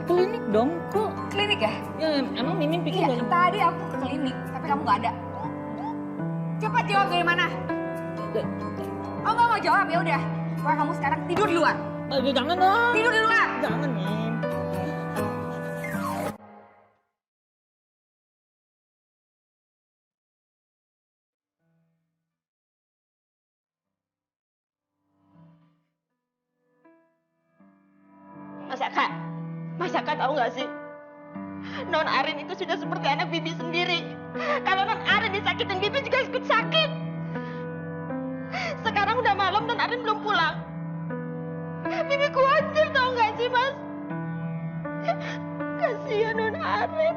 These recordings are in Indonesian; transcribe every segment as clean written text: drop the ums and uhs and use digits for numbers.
klinik dong, kok? Klinik ya? Ya, emang Mimin pikir Iya, tadi aku ke klinik, tapi kamu nggak ada. Cepat jawab dari mana? Oh nggak mau jawab, ya udah. Wah kamu sekarang tidur di luar. Aduh, jangan dong. Tidur di luar. Jangan, Min. Mas Aka tahu nggak sih? Non Arin itu sudah seperti anak Bibi sendiri. Kalau Non Arin disakitin, Bibi juga ikut sakit. Sekarang udah malam dan Arin belum pulang. Bibi khawatir tahu nggak sih, Mas? Kasihan Non Arin.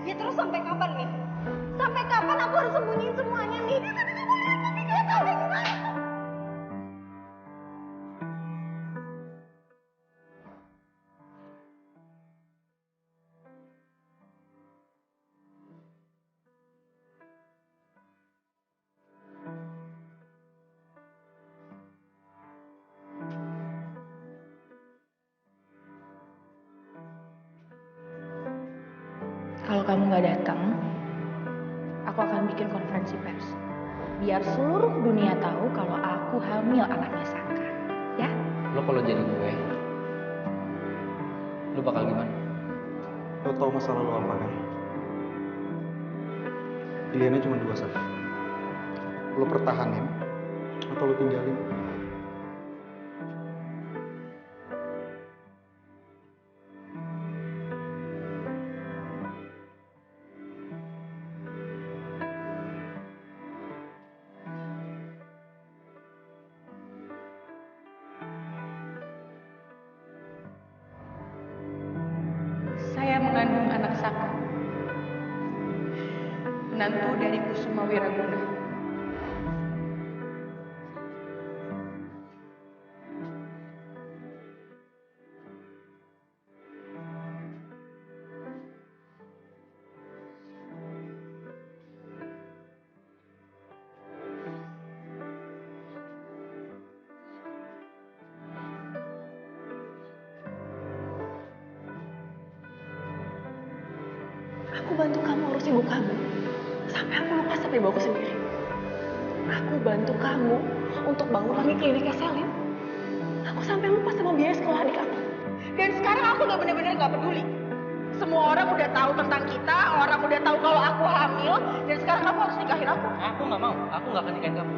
Ya terus sampai kapan nih? Sampai kapan aku harus sembunyiin semuanya nih? Tapi kamu lihat Bibi nggak tahu deh gimana. Kalau kamu nggak datang, aku akan bikin konferensi pers. Biar seluruh dunia tahu kalau aku hamil anaknya Saka. Ya? Lo kalau jadi gue, lo bakal gimana? Lo tau masalah lo apa kan? Pilihannya cuma dua saja. Lo pertahanin atau lo tinggalin. Saya mengandung anak Saka. Menantu dari Kusuma Wiraguna. Aku bantu kamu urus ibu kamu. Sampai aku lupa sampai ibu aku sendiri. Aku bantu kamu untuk bangun lagi kliniknya Selin. Aku sampai lupa sama biaya sekolah adik aku. Dan sekarang aku udah bener-bener gak peduli. Semua orang udah tahu tentang kita, orang udah tahu kalau aku hamil, dan sekarang kamu harus nikahin aku. Aku nggak mau, aku nggak akan nikahin kamu.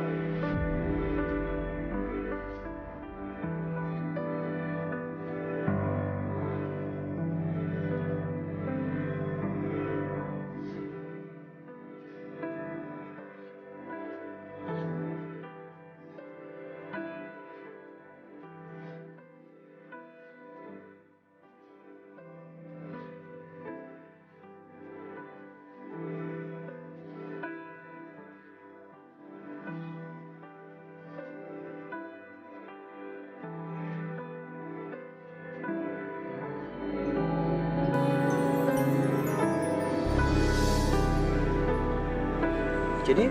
Jadi,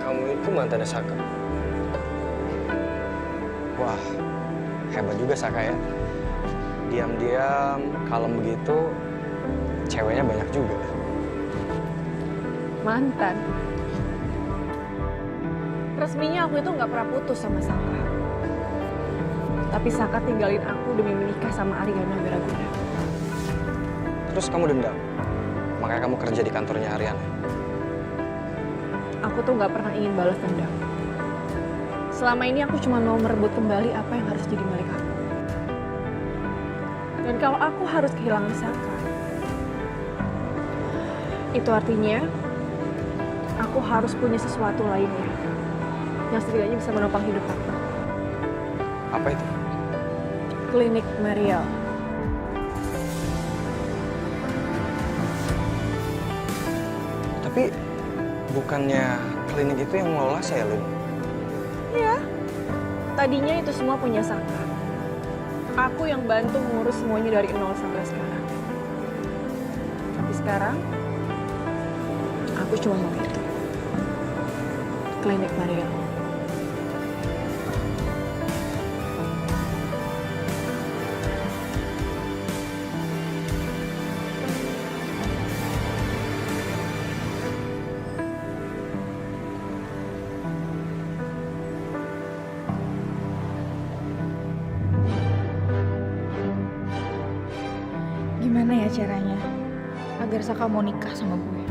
kamu itu mantannya Saka? Wah, hebat juga Saka ya. Diam-diam, kalem begitu, ceweknya banyak juga. Mantan. Resminya aku itu nggak pernah putus sama Saka. Tapi Saka tinggalin aku demi menikah sama Ariana Wiraguna. Terus kamu dendam? Makanya kamu kerja di kantornya Ariana? Aku tuh nggak pernah ingin balas dendam. Selama ini aku cuma mau merebut kembali apa yang harus jadi milik aku. Dan kalau aku harus kehilangan Saka, itu artinya aku harus punya sesuatu lainnya yang setidaknya bisa menopang hidup aku. Apa itu? Klinik Mariel. Tapi bukannya klinik itu yang ngelola Selin? Ya, tadinya itu semua punya Saka. Aku yang bantu mengurus semuanya dari nol sampai sekarang. Tapi sekarang, aku cuma mau itu. Klinik Maria. Gimana ya caranya agar Saka mau nikah sama gue?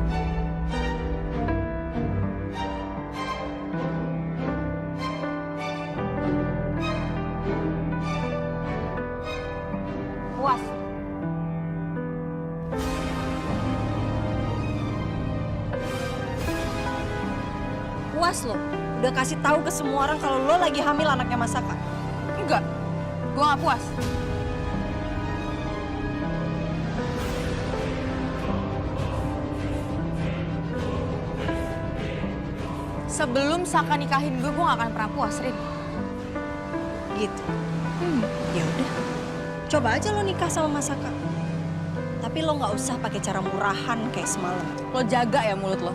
Puas. Puas lo, udah kasih tahu ke semua orang kalau lo lagi hamil anaknya Mas Saka. Enggak, gue gak puas. Sebelum Saka nikahin gue gak akan pernah puas, Rin. Gitu. Ya udah, coba aja lo nikah sama Mas Saka. Tapi lo nggak usah pakai cara murahan kayak semalam. Lo jaga ya mulut lo.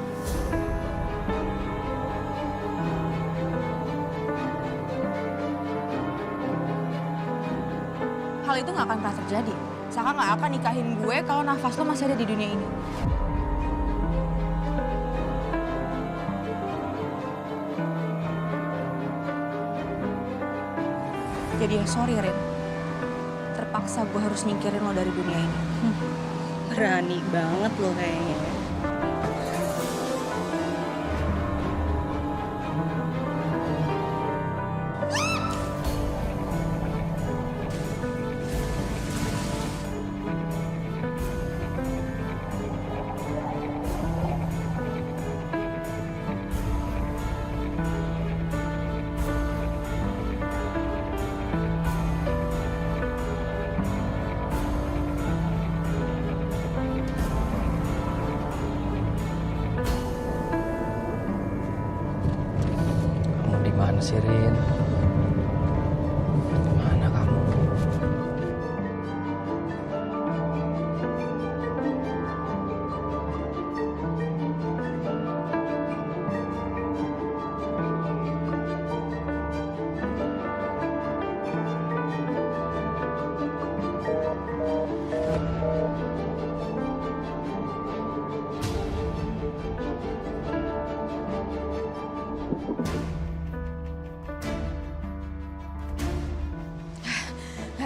Hal itu gak akan pernah terjadi. Saka gak akan nikahin gue kalau nafas lo masih ada di dunia ini. Jadi ya sorry, Rin. Terpaksa gue harus nyingkirin lo dari dunia ini. Berani banget lo kayaknya. Mana sih, Rin? Mana kamu?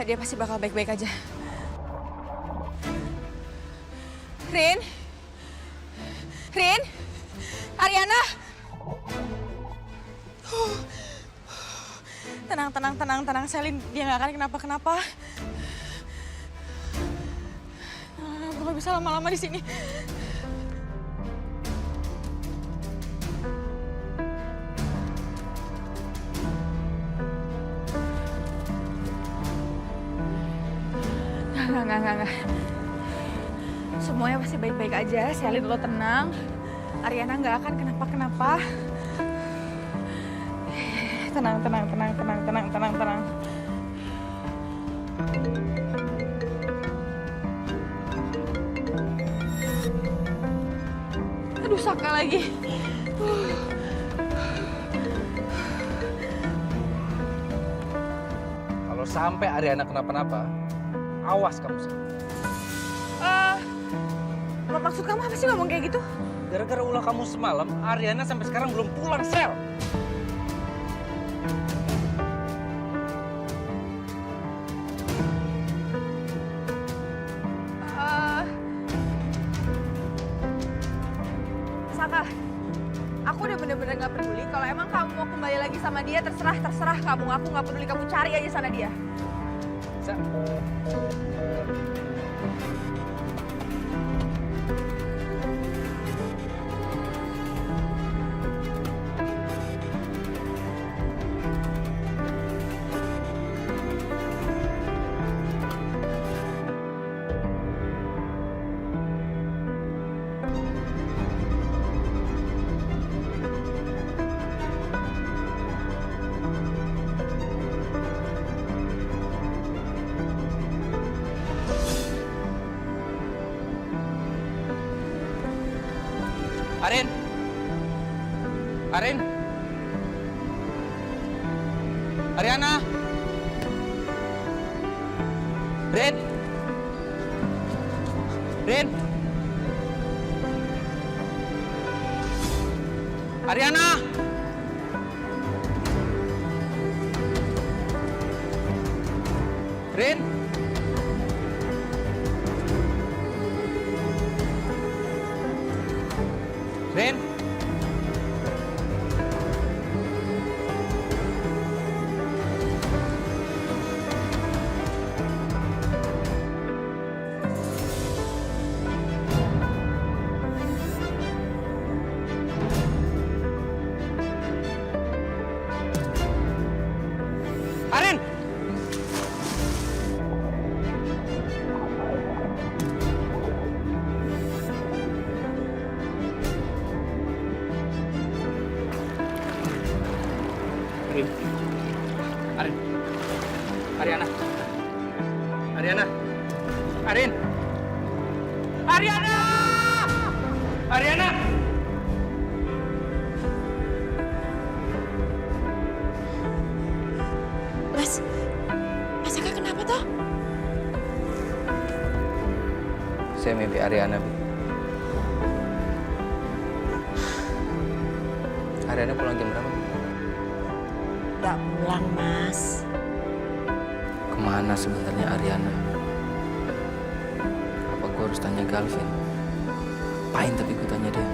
Dia pasti bakal baik-baik aja. Rin? Rin? Ariana? Tenang, Selin. Dia nggak akan kenapa-kenapa. Gue nggak bisa lama-lama di sini. Enggak. Semuanya pasti baik-baik aja. Selin, lo tenang. Ariana nggak akan kenapa-kenapa. Tenang. Aduh, Saka lagi. Kalau sampai Ariana kenapa-napa, awas kamu, Sel. Maksud kamu apa sih ngomong kayak gitu? Gara-gara ulah kamu semalam, Ariana sampai sekarang belum pulang, Sel. Saka, aku udah bener-bener gak peduli. Kalau emang kamu mau kembali lagi sama dia, terserah kamu. Aku gak peduli, kamu cari aja sana dia. Sel. Arin? Arin? Ariana? Rin? Rin? Ariana? Rin? Rin? Arin! Arin. Arin. Ariana. Ariana. Arin. Ariana! Ariana! Mas Aka kenapa toh? Saya mimpi Ariana, Bi. Ariana pulang jam berapa? Gak pulang, Mas. Kemana sebenarnya Ariana? Apa gue harus tanya Galvin? Apain tapi gue tanya dia?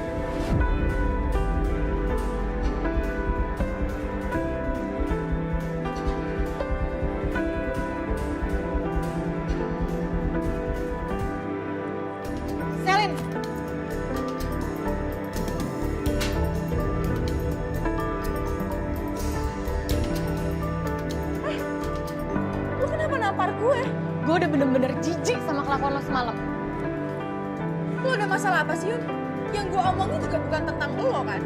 Selin. Lu kenapa nampar gue? Gue udah bener-bener jijik sama kelakuan lo semalam. Lu ada masalah apa sih, Yun? Yang gue omongin juga bukan tentang lo kan?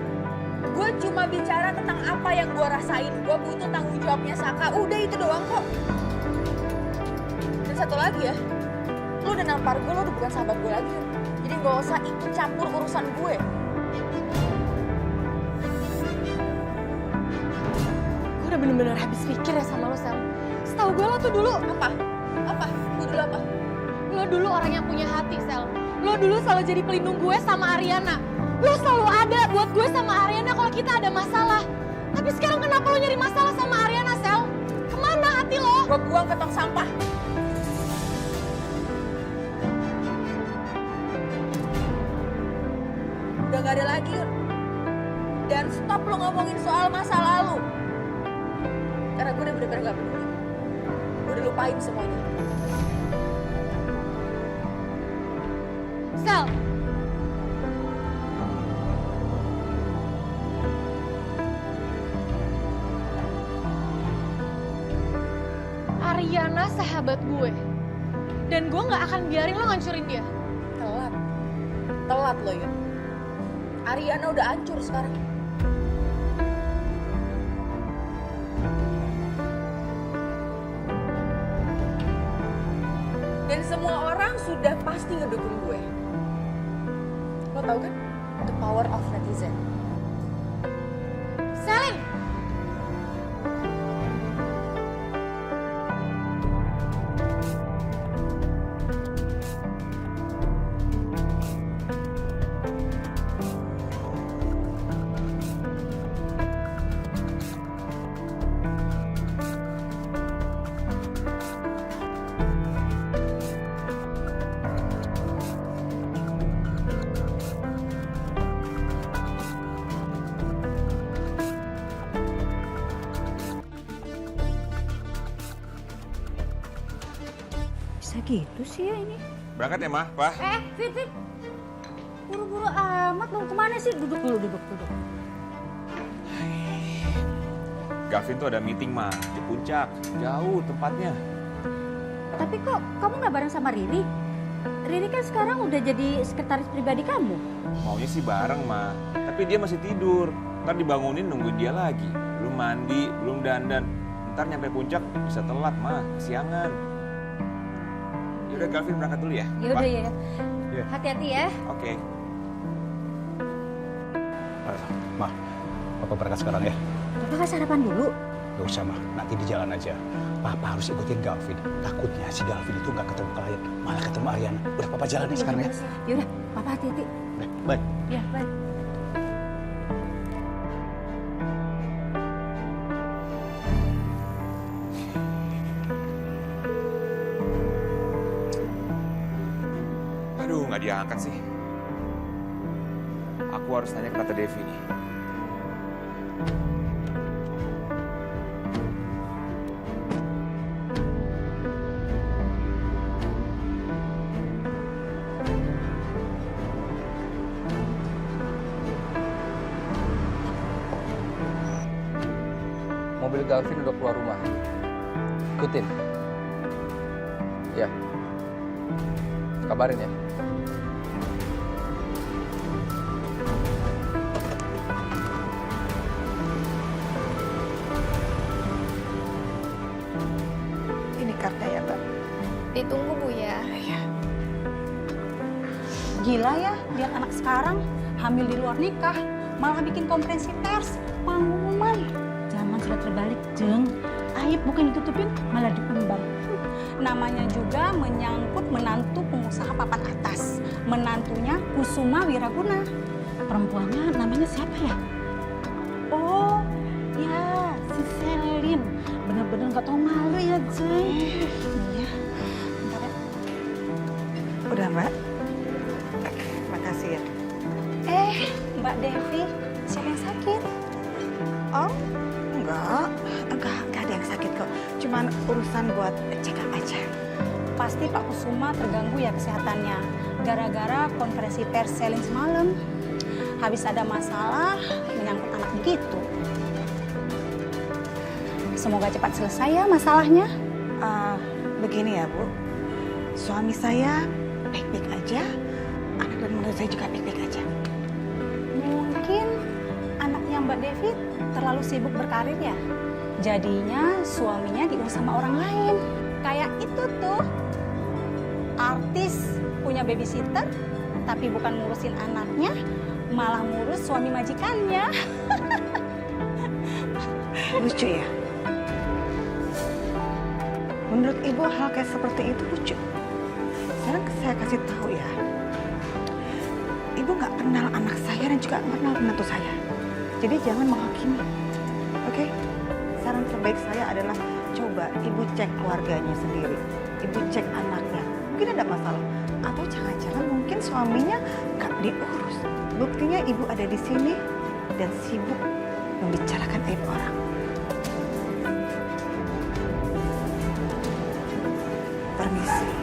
Gue cuma bicara tentang apa yang gue rasain. Gue butuh tanggung jawabnya Saka. Udah itu doang kok. Dan satu lagi ya, lu udah nampar gue, lu udah bukan sahabat gue lagi, Yun. Jadi gak usah ikut campur urusan gue. Gue udah bener-bener habis pikir ya sama lo, Sel. Setahu gue lo tuh dulu apa? Apa? Gue dulu apa? Lo dulu orang yang punya hati, Sel. Lo dulu selalu jadi pelindung gue sama Ariana. Lo selalu ada buat gue sama Ariana kalau kita ada masalah. Tapi sekarang kenapa lo nyari masalah sama Ariana, Sel? Kemana hati lo? Gue buang ke tong sampah. Udah gak ada lagi, Yun. Dan stop lo ngomongin soal masa lalu. Karena gue udah bener-bener gak peduli. Gue udah lupain semuanya. Sel. Ariana sahabat gue. Dan gue gak akan biarin lo ngancurin dia. Telat. Telat lo, Yun. Ariana udah hancur sekarang. Dan semua orang sudah pasti ngedukung gue. Lo tau kan? The power of netizen. Selin! Bisa gitu sih ya ini. Berangkat ya, Mah, Pak? Fit. Buru-buru amat, mau kemana sih? Duduk dulu, duduk. Gavin tuh ada meeting, Mah, di puncak. Jauh tempatnya. Tapi kok kamu nggak bareng sama Riri? Riri kan sekarang udah jadi sekretaris pribadi kamu. Maunya sih bareng, Mah. Tapi dia masih tidur. Ntar dibangunin nungguin dia lagi. Belum mandi, belum dandan. Ntar nyampe puncak bisa telat, Mah. Kesiangan. Yaudah, Gavin berangkat dulu ya. Yaudah Pak? ya. Iya. Hati-hati ya. Oke. Ma, Papa berangkat sekarang ya. Papa nggak sarapan dulu? Gak usah, Ma. Nanti di jalan aja. Papa harus ikutin Galvin. Takutnya si Galvin itu nggak ketemu klien, malah ketemu Ariana. Udah, Papa jalan ya sekarang ya. Yaudah, Papa hati-hati. Bye. Ya, baik. Aduh, nggak diangkat sih. Aku harus tanya ke Tante Devi nih. Mobil Galvin udah keluar rumah. Ikutin. Ya. Kabarin ya. Ini kartu ya, Mbak. Ditunggu Bu ya. Gila ya, lihat anak sekarang hamil di luar nikah, malah bikin konferensi pers, pengumuman. Zaman sudah terbalik, Jeng. Aib bukan ditutupin, malah diumbar. Namanya juga menyangkut menantu pengusaha papan atas. Menantunya Kusuma Wiraguna. Perempuannya namanya siapa ya? Oh, ya si Selin. Bener-bener gak tau malu ya, Jeng. Iya, bentar ya. Udah, Mbak? Makasih ya. Mbak Devi, siapa yang sakit? Oh, enggak ada yang sakit kok. Cuman urusan buat check up aja. Pasti Pak Kusuma terganggu ya kesehatannya. Gara-gara konferensi pers Selin semalam. Habis ada masalah menyangkut anak begitu. Semoga cepat selesai ya masalahnya. Begini ya, Bu. Suami saya baik-baik aja. Anak dan menurut saya juga baik-baik aja. Mungkin anaknya Mbak Devi terlalu sibuk berkarir ya. Jadinya suaminya diurus sama orang lain. Kayak itu tuh. Artis punya babysitter, tapi bukan ngurusin anaknya, malah ngurus suami majikannya. Lucu ya? Menurut Ibu hal kayak seperti itu lucu. Sekarang saya kasih tahu ya. Ibu nggak kenal anak saya dan juga nggak kenal menantu saya. Jadi jangan menghakimi. Oke? Saran terbaik saya adalah coba Ibu cek keluarganya sendiri. Ibu cek anaknya. Mungkin ada masalah. Atau jangan-jangan mungkin suaminya nggak diurus. Buktinya Ibu ada di sini dan sibuk membicarakan aib orang. Permisi.